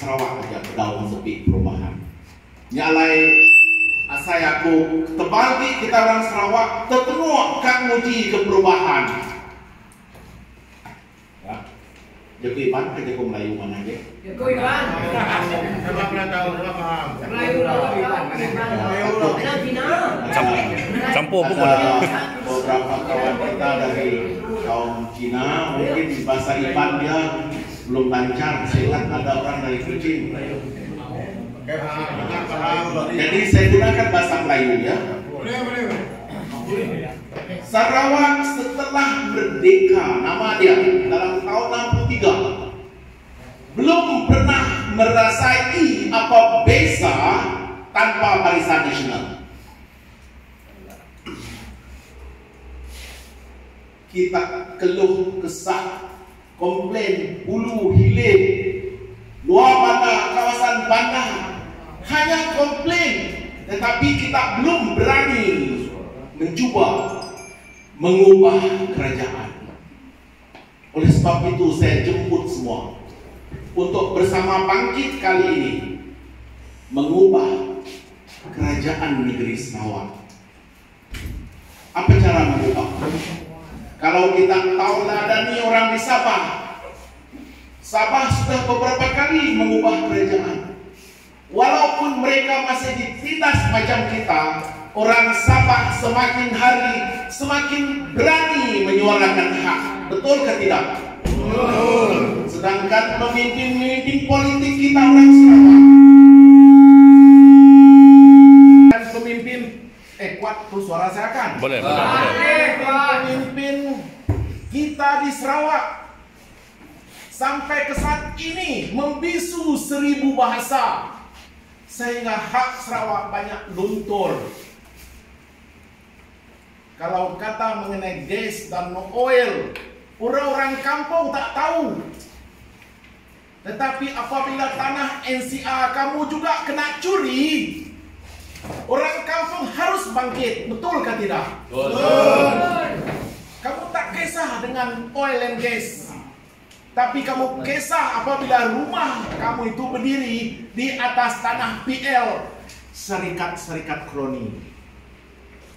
Sarawak aja daun sepi perubahan. Nyalai saya aku terbagi kita orang Sarawak tertenuk kan muji ke perubahan. Ya. Jago Iban ke Jago Melayu mana aja? Jago Iban. Siapa pernah tahu? Siapa paham? Melayu Iban. Campur pun ada beberapa kawan kita dari kaum Cina, mungkin di bahasa Iban dia belum lancar. Saya ingat ada orang dari Kuching. Jadi saya gunakan bahasa Melayu ya. Sarawak setelah merdeka, nama dia dalam tahun 63, belum pernah merasai apa beza tanpa barisan nasional. Kita keluh kesah, komplain, hulu hilir, luar bandar, kawasan bandar, hanya komplain, tetapi kita belum berani mencuba mengubah kerajaan. Oleh sebab itu saya jemput semua untuk bersama bangkit kali ini mengubah kerajaan negeri Sarawak. Apa cara mengubah? Kalau kita tahu ladani orang di Sabah, Sabah sudah beberapa kali mengubah kerajaan. Walaupun mereka masih ditindas macam kita, orang Sabah semakin hari semakin berani menyuarakan hak. Betul ke tidak? Betul. Sedangkan pemimpin politik kita orang Sarawak dan pemimpin kuat tuh suara saya kan? Boleh. Pemimpin kita di Sarawak sampai ke saat ini membisu 1000 bahasa sehingga hak Sarawak banyak luntur. Kalau kata mengenai gas dan oil, orang-orang kampung tak tahu. Tetapi apabila tanah NCR kamu juga kena curi, orang kampung harus bangkit. Betul ke tidak? Betul. Kamu tak kisah dengan oil and gas, tapi kamu kisah apabila rumah kamu itu berdiri di atas tanah PL, serikat-serikat kroni.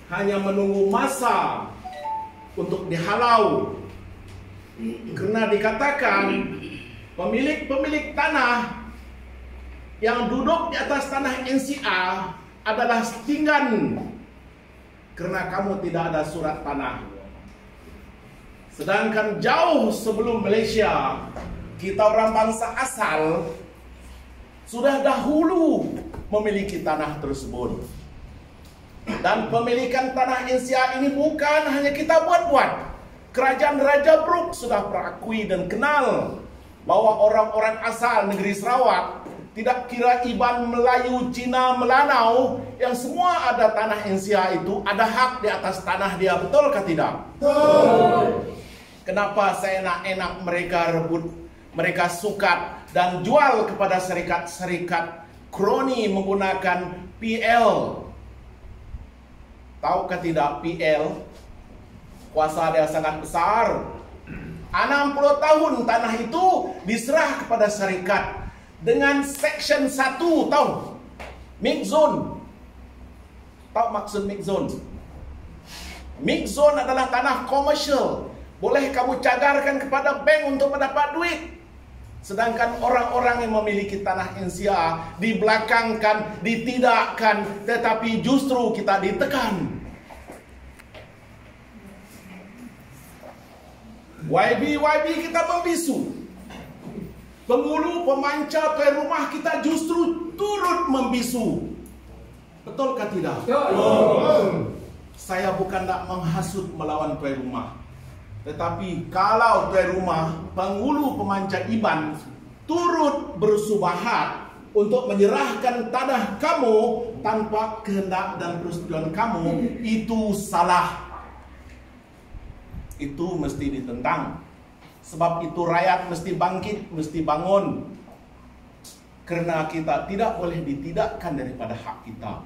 Hanya menunggu masa untuk dihalau. Karena dikatakan pemilik tanah yang duduk di atas tanah NCR adalah setinggan karena kamu tidak ada surat tanah. Sedangkan jauh sebelum Malaysia, kita orang bangsa asal sudah dahulu memiliki tanah tersebut. Dan pemilikan tanah NCR ini bukan hanya kita buat-buat. Kerajaan Raja Brooke sudah berakui dan kenal bahwa orang-orang asal negeri Sarawak, tidak kira Iban, Melayu, Cina, Melanau, yang semua ada tanah NCR itu ada hak di atas tanah dia. Betul ke tidak? Betul. Kenapa saya enak mereka rebut, mereka sukat dan jual kepada serikat-serikat kroni menggunakan PL? Tahu ke tidak PL? Kuasa dia sangat besar. 60 tahun tanah itu diserah kepada serikat dengan Section 1, tahu? Mix zone. Tahu maksud mix zone? Mix zone adalah tanah komersial. Boleh kamu cagarkan kepada bank untuk mendapat duit. Sedangkan orang-orang yang memiliki tanah NCR dibelakangkan, ditidakkan, tetapi justru kita ditekan. YB kita membisu. Penghulu, pemancar tuan rumah kita justru turut membisu. Betul ke tidak? Betul. Saya bukan nak menghasut melawan tuan rumah. Tetapi kalau tuan rumah, penghulu pemancar Iban turut bersubahat untuk menyerahkan tanah kamu tanpa kehendak dan persetujuan kamu, itu salah. Itu mesti ditentang. Sebab itu rakyat mesti bangkit, mesti bangun. Karena kita tidak boleh ditidakkan daripada hak kita.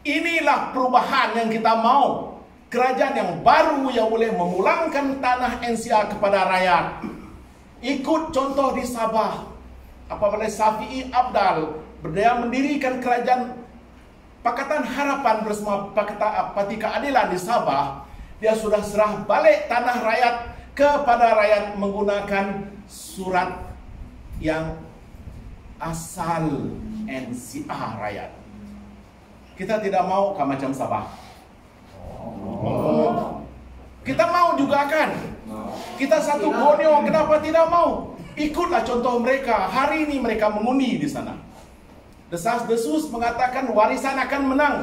Inilah perubahan yang kita mau. Kerajaan yang baru yang boleh memulangkan tanah NCR kepada rakyat. Ikut contoh di Sabah. apabila Syafi'i Abdal berdaya mendirikan kerajaan Pakatan Harapan bersama Parti Keadilan di Sabah, dia sudah serah balik tanah rakyat kepada rakyat menggunakan surat yang asal NCA rakyat. Kita tidak mau macam Sabah. Kita mau juga kan? Kita satu Borneo, kenapa tidak mau? Ikutlah contoh mereka. Hari ini mereka mengundi di sana. Desas-desus mengatakan warisan akan menang.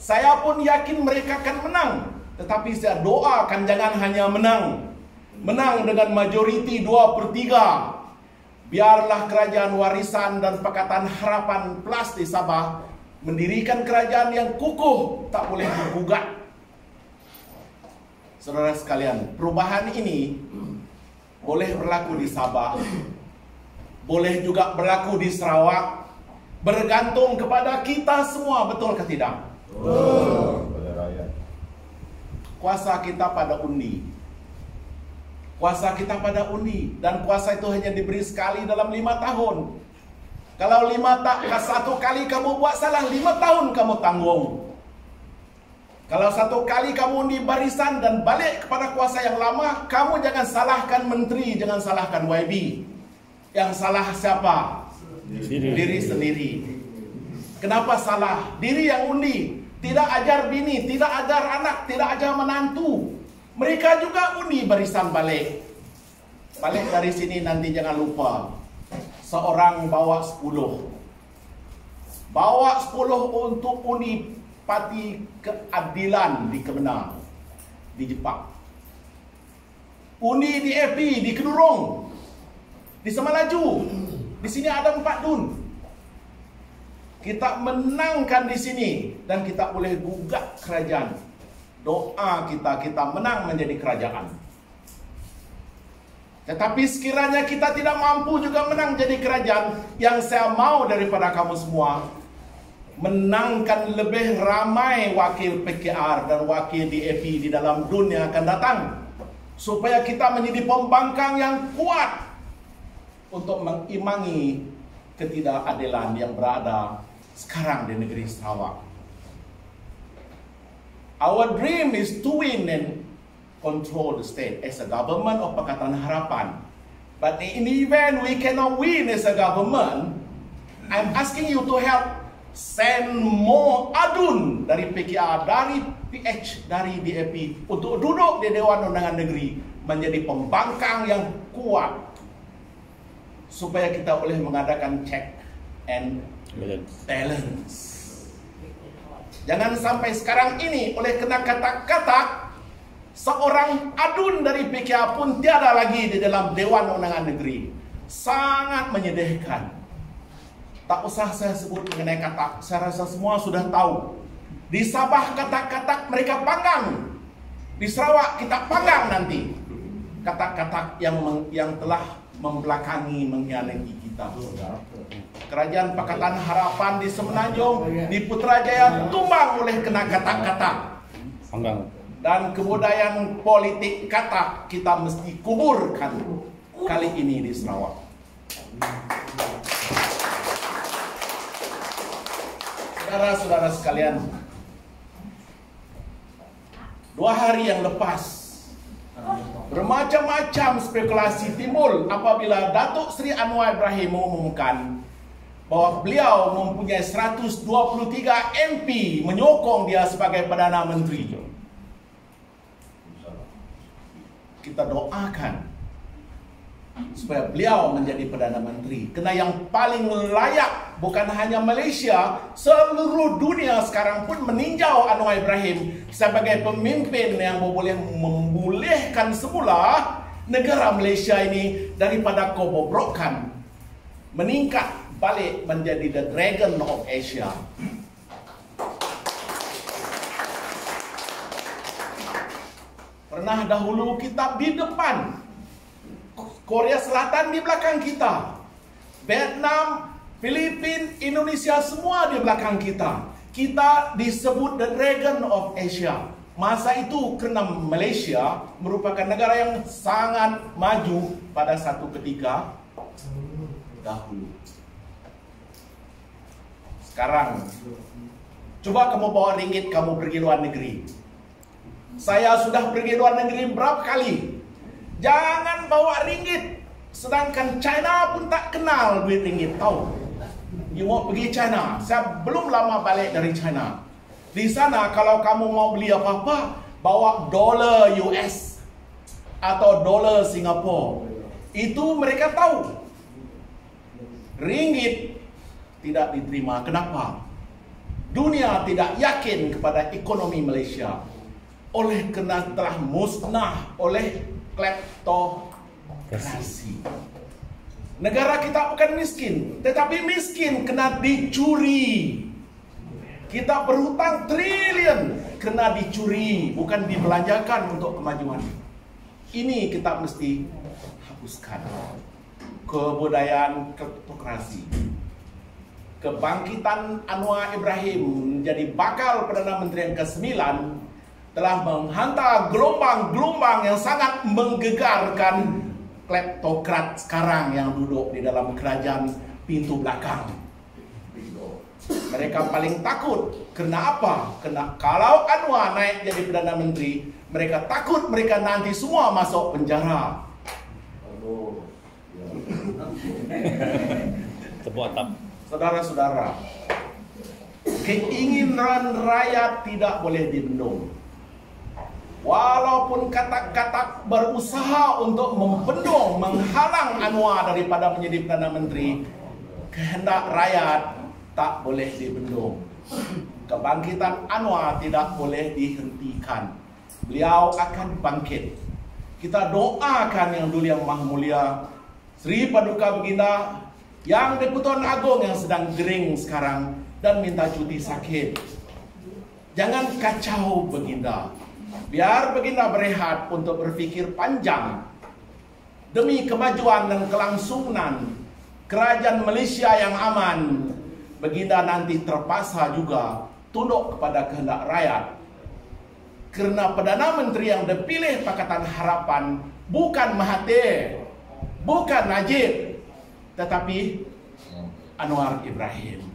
Saya pun yakin mereka akan menang. Tetapi saya doakan jangan hanya menang. Menang dengan majoriti 2/3. Biarlah kerajaan warisan dan Pakatan Harapan Plus di Sabah mendirikan kerajaan yang kukuh, tak boleh digugat. Saudara sekalian, perubahan ini boleh berlaku di Sabah, boleh juga berlaku di Sarawak, bergantung kepada kita semua, betul ke tidak? Kuasa kita pada undi. Kuasa kita pada undi. Dan kuasa itu hanya diberi sekali dalam 5 tahun. Kalau 1 kali kamu buat salah, 5 tahun kamu tanggung. Kalau 1 kali kamu undi barisan dan balik kepada kuasa yang lama, kamu jangan salahkan menteri, jangan salahkan YB. Yang salah siapa? Diri sendiri. Kenapa salah? Diri yang undi. Tidak ajar bini, tidak ajar anak, tidak ajar menantu. Mereka juga undi barisan balik. Balik dari sini nanti jangan lupa. Seorang bawa 10. Bawa 10 untuk undi Parti Keadilan di Kemenang, di Jepang. Undi di AP, di Kedurung, di Semalaju. Di sini ada 4 dun. Kita menangkan di sini dan kita boleh gugat kerajaan. Doa kita menang menjadi kerajaan. Tetapi sekiranya kita tidak mampu juga menang jadi kerajaan, yang saya mau daripada kamu semua, menangkan lebih ramai wakil PKR dan wakil DAP di dalam dunia akan datang, supaya kita menjadi pembangkang yang kuat untuk mengimbangi ketidakadilan yang berada sekarang di negeri Sarawak. Our dream is to win and control the state as a government of Pakatan Harapan. But in the event we cannot win as a government, I'm asking you to help send more adun dari PKR, dari PH, dari DAP untuk duduk di Dewan Undangan Negeri menjadi pembangkang yang kuat supaya kita boleh mengadakan check and balance. Jangan sampai sekarang ini oleh kena kata-kata seorang adun dari PKR pun tiada lagi di dalam Dewan Undangan Negeri. Sangat menyedihkan. Tak usah saya sebut mengenai kata, saya rasa semua sudah tahu. Di Sabah kata-kata mereka panggang. Di Sarawak kita panggang nanti. Kata-kata yang telah membelakangi, mengkhianati kita. Kerajaan Pakatan Harapan di Semenanjung, di Putrajaya tumbang oleh kena kata-kata. Dan kebudayaan politik kata kita mesti kuburkan kali ini di Sarawak. Saudara-saudara sekalian, 2 hari yang lepas, bermacam-macam spekulasi timbul apabila Datuk Seri Anwar Ibrahim mengumumkan bahwa beliau mempunyai 123 MP menyokong dia sebagai Perdana Menteri. Kita doakan supaya beliau menjadi Perdana Menteri. Kerana yang paling layak bukan hanya Malaysia, seluruh dunia sekarang pun meninjau Anwar Ibrahim sebagai pemimpin yang boleh memulihkan semula negara Malaysia ini daripada kebobrokan, meningkat balik menjadi the Dragon of Asia. Pernah dahulu kita di depan, Korea Selatan di belakang kita, Vietnam, Filipina, Indonesia semua di belakang kita. Kita disebut the Dragon of Asia. Masa itu kerana Malaysia merupakan negara yang sangat maju pada satu ketika. dahulu. Sekarang, coba kamu bawa ringgit, kamu pergi luar negeri. Saya sudah pergi luar negeri berapa kali. Jangan bawa ringgit. Sedangkan China pun tak kenal duit ringgit, tahu? You mau pergi China, saya belum lama balik dari China. Di sana kalau kamu mau beli apa-apa, bawa dolar US atau dolar Singapura. Itu mereka tahu. Ringgit tidak diterima. Kenapa? Dunia tidak yakin kepada ekonomi Malaysia. Oleh kerana telah musnah oleh kleptokrasi. Negara kita bukan miskin, tetapi miskin kena dicuri. Kita berhutang triliun kena dicuri, bukan dibelanjakan untuk kemajuan. Ini kita mesti hapuskan. Kebudayaan kleptokrasi. Kebangkitan Anwar Ibrahim menjadi bakal Perdana Menteri yang ke-9 telah menghantar gelombang-gelombang yang sangat menggegarkan kleptokrat sekarang yang duduk di dalam kerajaan pintu belakang. Mereka paling takut. Kerana apa? Kerana kalau Anwar naik jadi Perdana Menteri, mereka takut mereka nanti semua masuk penjara. Tepuk atap. Saudara-saudara, keinginan rakyat tidak boleh dibendung. Walaupun katak-katak berusaha untuk membendung, menghalang Anwar daripada menjadi Perdana Menteri, kehendak rakyat tak boleh dibendung. Kebangkitan Anwar tidak boleh dihentikan. Beliau akan bangkit. Kita doakan Yang Duli Yang Maha Mulia Sri Paduka Baginda, Yang Di-Pertuan Agong yang sedang gering sekarang dan minta cuti sakit. Jangan kacau Baginda. Biar Baginda berehat untuk berfikir panjang demi kemajuan dan kelangsungan kerajaan Malaysia yang aman. Baginda nanti terpaksa juga tunduk kepada kehendak rakyat. Kerana Perdana Menteri yang dipilih Pakatan Harapan bukan Mahathir, bukan Najib, tetapi Anwar Ibrahim.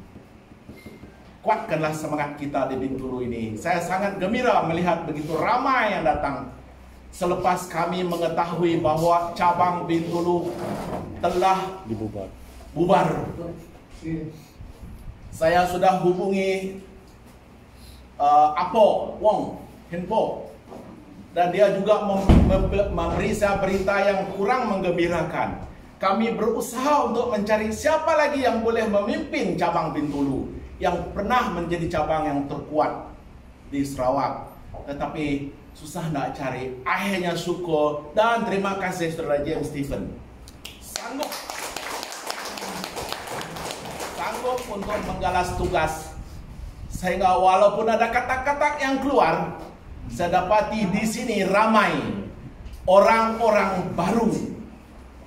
Kuatkanlah semangat kita di Bintulu ini. Saya sangat gembira melihat begitu ramai yang datang selepas kami mengetahui bahawa cabang Bintulu telah bubar. Saya sudah hubungi Apo Wong Henpo, dan dia juga memberi saya berita yang kurang menggembirakan. Kami berusaha untuk mencari siapa lagi yang boleh memimpin cabang Bintulu yang pernah menjadi cabang yang terkuat di Sarawak, tetapi susah nak cari. Akhirnya syukur dan terima kasih Saudara James Stephen sanggup untuk menggalas tugas, sehingga walaupun ada kata-kata yang keluar, saya dapati di sini ramai orang-orang baru,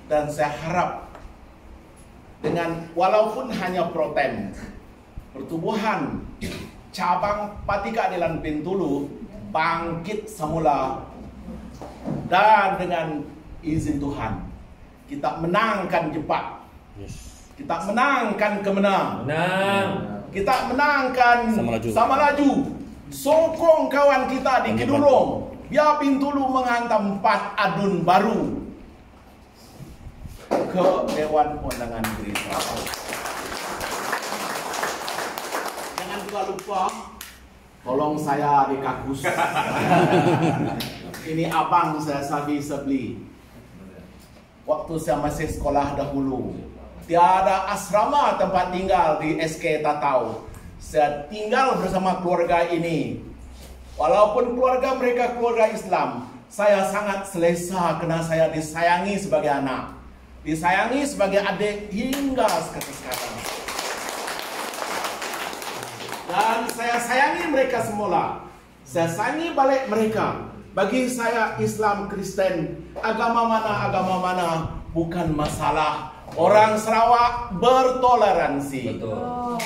dan saya harap dengan walaupun hanya protem, pertubuhan cabang Parti Keadilan Bintulu bangkit semula, dan dengan izin Tuhan kita menangkan Jepat. Kita menangkan Kemenang. Kita menangkan Sama Laju. Sokong kawan kita di Kidurong, biar Bintulu menghantam 4 adun baru ke Dewan Undangan Negeri Sarawak. Jangan juga lupa tolong saya di kakus. Ini abang saya Sabi Sebli. Waktu saya masih sekolah dahulu, tiada asrama tempat tinggal di SK Tatau. Saya tinggal bersama keluarga ini. Walaupun keluarga mereka keluarga Islam, saya sangat selesa kerana saya disayangi sebagai anak, disayangi sebagai adik hingga sekarang. Dan saya sayangi mereka semula. Saya sayangi balik mereka. Bagi saya Islam, Kristen, agama mana bukan masalah. Orang Sarawak bertoleransi. Betul.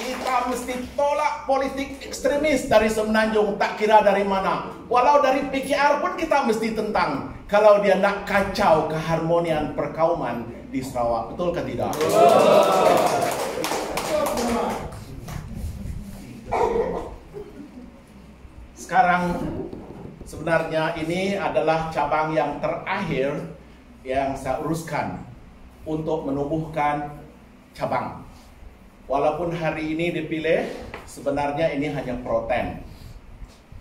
Kita kita mesti tolak politik ekstremis dari Semenanjung, tak kira dari mana. Walau dari PKR pun kita mesti tentang, kalau dia nak kacau keharmonian perkauman di Sarawak. Betul ke tidak? Sekarang sebenarnya ini adalah cabang yang terakhir yang saya uruskan untuk menumbuhkan cabang. Walaupun hari ini dipilih, sebenarnya ini hanya protem.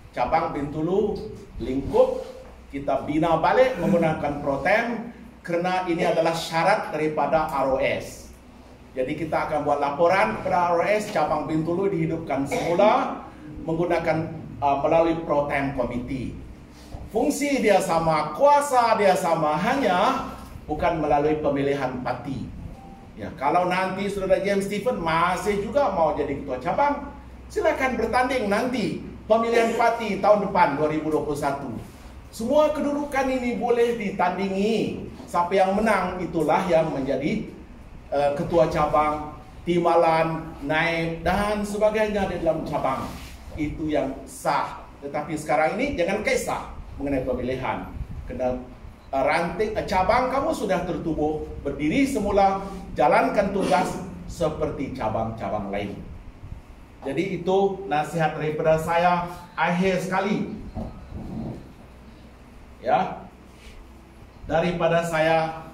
Cabang Bintulu lingkup kita bina balik menggunakan protem kerana ini adalah syarat daripada ROS. Jadi kita akan buat laporan kepada ROS cabang Bintulu dihidupkan semula menggunakan melalui protem komiti. Fungsi dia sama, kuasa dia sama, hanya bukan melalui pemilihan parti. Ya, kalau nanti Saudara James Stephen masih juga mau jadi ketua cabang, silakan bertanding nanti pemilihan parti tahun depan 2021. Semua kedudukan ini boleh ditandingi. Siapa yang menang itulah yang menjadi ketua cabang, timbalan, naib dan sebagainya di dalam cabang. Itu yang sah. Tetapi sekarang ini jangan kisah mengenai pemilihan. Kena ranting cabang kamu sudah tertubuh, berdiri semula, jalankan tugas seperti cabang-cabang lain. Jadi itu nasihat daripada saya akhir sekali. Ya. Daripada saya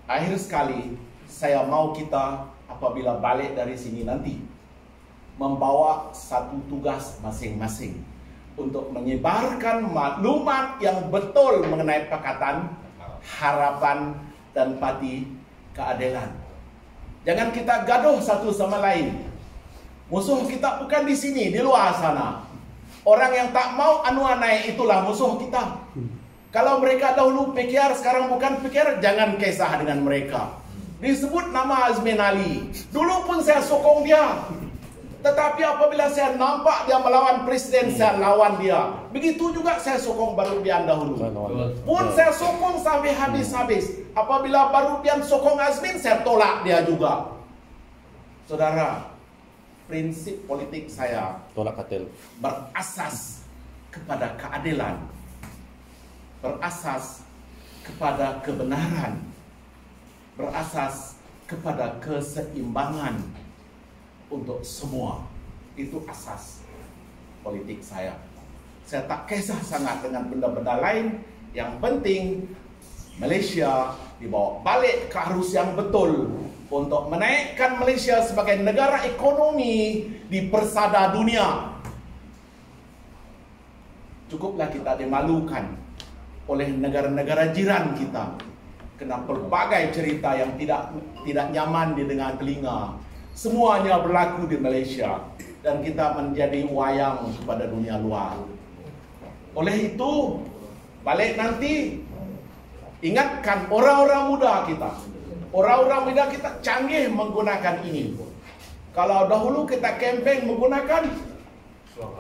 akhir sekali, saya mau kita apabila balik dari sini nanti membawa satu tugas masing-masing untuk menyebarkan maklumat yang betul mengenai Pakatan Harapan dan Parti Keadilan. Jangan kita gaduh satu sama lain. Musuh kita bukan di sini, di luar sana. Orang yang tak mau anuan naik itulah musuh kita. Kalau mereka dahulu PKR, sekarang bukan PKR, jangan kisah dengan mereka. Disebut nama Azmin Ali. Dulu pun saya sokong dia. Tetapi apabila saya nampak dia melawan presiden, saya lawan dia. Begitu juga saya sokong Barubian dahulu. Pun saya sokong sampai habis-habis. Apabila Barubian sokong Azmin, saya tolak dia juga. Saudara, prinsip politik saya tolak katil berasas kepada keadilan, berasas kepada kebenaran, berasas kepada keseimbangan untuk semua. Itu asas politik saya. Saya tak kisah sangat dengan benda-benda lain. Yang penting Malaysia dibawa balik ke arus yang betul untuk menaikkan Malaysia sebagai negara ekonomi di persada dunia. Cukuplah kita dimalukan oleh negara-negara jiran kita kena pelbagai cerita yang tidak nyaman didengar telinga. Semuanya berlaku di Malaysia dan kita menjadi wayang kepada dunia luar. Oleh itu, balik nanti ingatkan orang-orang muda kita. Orang-orang muda kita canggih menggunakan ini. Kalau dahulu kita kempen menggunakan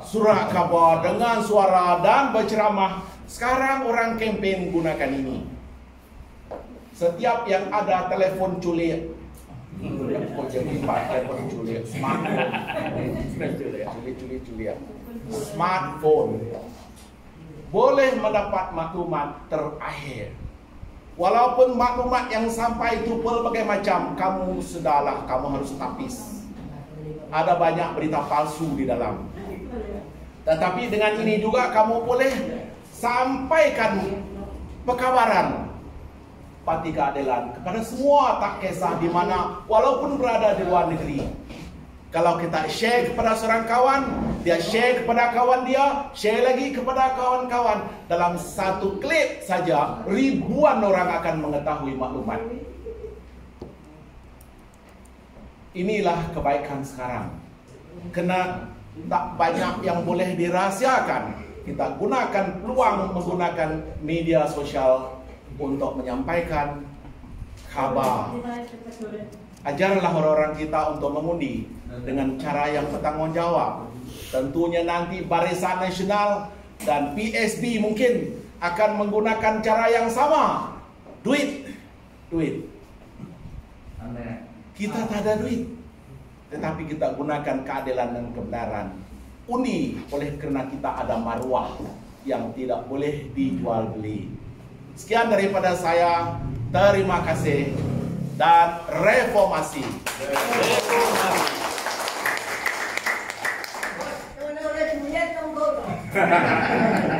surat khabar dengan suara dan berceramah, sekarang orang kempen menggunakan ini. Setiap yang ada telefon culik, smartphone boleh mendapat maklumat terakhir. Walaupun maklumat yang sampai itu berbagai macam, kamu sudahlah, kamu harus tapis. Ada banyak berita palsu di dalam. Tetapi dengan ini juga kamu boleh sampaikan pekabaran Parti Keadilan kepada semua, tak kisah di mana, walaupun berada di luar negeri. Kalau kita share kepada seorang kawan, dia share kepada kawan dia, share lagi kepada kawan-kawan. Dalam satu klip saja, ribuan orang akan mengetahui maklumat. Inilah kebaikan sekarang. Kena tak banyak yang boleh dirahsiakan. Kita gunakan peluang menggunakan media sosial untuk menyampaikan kabar. Ajarlah orang-orang kita untuk mengundi dengan cara yang bertanggungjawab. Tentunya nanti Barisan Nasional dan PSB mungkin akan menggunakan cara yang sama. Duit. Kita tak ada duit. tetapi kita gunakan keadilan dan kebenaran. Undi oleh karena kita ada marwah yang tidak boleh dijual beli. Sekian daripada saya. Terima kasih dan reformasi. Teman-teman,